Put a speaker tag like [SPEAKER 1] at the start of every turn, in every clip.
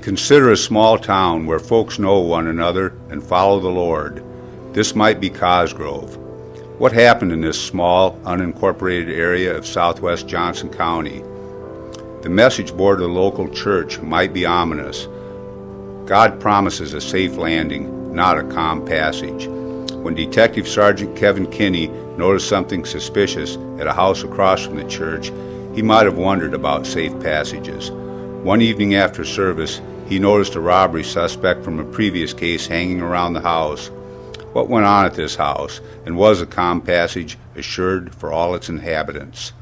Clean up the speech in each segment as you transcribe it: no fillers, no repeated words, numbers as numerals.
[SPEAKER 1] Consider a small town where folks know one another and follow the Lord. This might be Cosgrove. What happened in this small, unincorporated area of southwest Johnson County? The message board of the local church might be ominous. God promises a safe landing, not a calm passage. When Detective Sergeant Kevin Kinney noticed something suspicious at a house across from the church, he might have wondered about safe passages. One evening after service, he noticed a robbery suspect from a previous case hanging around the house. What went on at this house, and was a calm passage assured for all its inhabitants?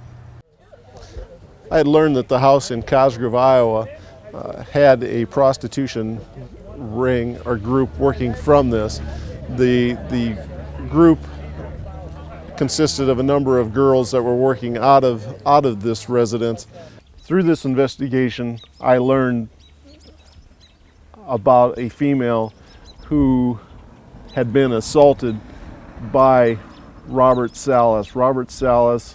[SPEAKER 2] I had learned that the house in Cosgrove, Iowa had a prostitution ring or group working from this. The group consisted of a number of girls that were working out of this residence. Through this investigation, I learned about a female who had been assaulted by Robert Salas. Robert Salas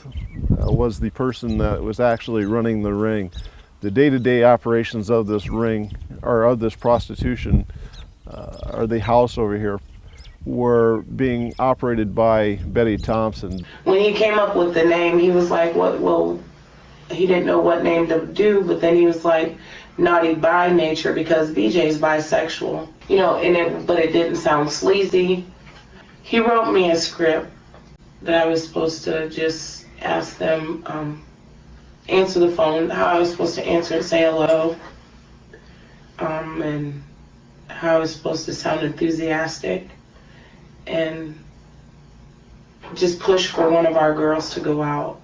[SPEAKER 2] was the person that was actually running the ring. The day-to-day operations of this ring, or of this prostitution, or the house over here, were being operated by Betty Thompson.
[SPEAKER 3] When he came up with the name, he was like, "What? Well, he didn't know what name to do," but then he was like, "Naughty by nature," because BJ's bisexual, you know, but it didn't sound sleazy. He wrote me a script that I was supposed to just ask them, answer the phone, how I was supposed to answer and say hello, and how I was supposed to sound enthusiastic, and just push for one of our girls to go out.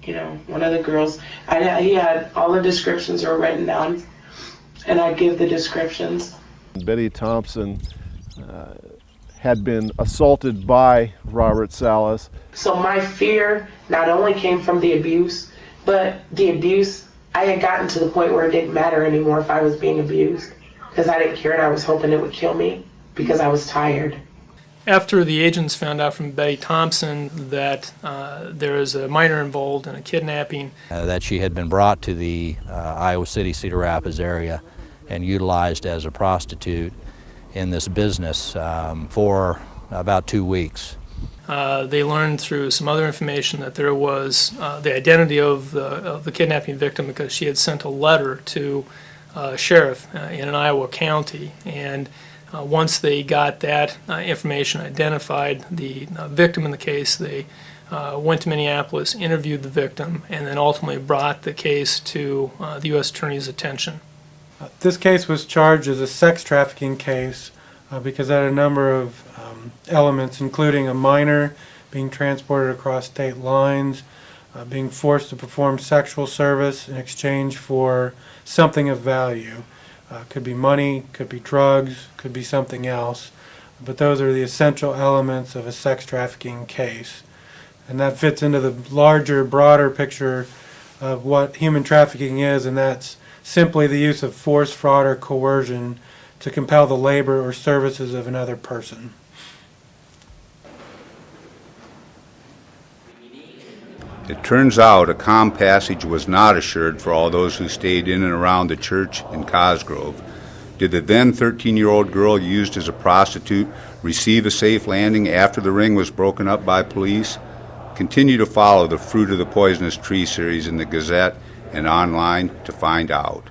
[SPEAKER 3] You know, one of the girls, he had all the descriptions were written down, and I give the descriptions.
[SPEAKER 2] Betty Thompson had been assaulted by Robert Salas.
[SPEAKER 3] So my fear not only came from the abuse, but the abuse, I had gotten to the point where it didn't matter anymore if I was being abused, because I didn't care and I was hoping it would kill me because I was tired.
[SPEAKER 4] After the agents found out from Betty Thompson that there was a minor involved in a kidnapping,
[SPEAKER 5] that she had been brought to the Iowa City, Cedar Rapids area and utilized as a prostitute in this business for about 2 weeks.
[SPEAKER 4] They learned through some other information that there was the identity of the kidnapping victim because she had sent a letter to a sheriff in an Iowa county, and once they got that information identified, the victim in the case, they went to Minneapolis, interviewed the victim, and then ultimately brought the case to the U.S. Attorney's attention.
[SPEAKER 6] This case was charged as a sex trafficking case because it had a number of elements, including a minor being transported across state lines, being forced to perform sexual service in exchange for something of value. Could be money, could be drugs, could be something else, but those are the essential elements of a sex trafficking case. And that fits into the larger, broader picture of what human trafficking is, and that's simply the use of force, fraud, or coercion to compel the labor or services of another person.
[SPEAKER 1] It turns out a calm passage was not assured for all those who stayed in and around the church in Cosgrove. Did the then 13-year-old girl used as a prostitute receive a safe landing after the ring was broken up by police? Continue to follow the Fruit of the Poisonous Tree series in the Gazette and online to find out.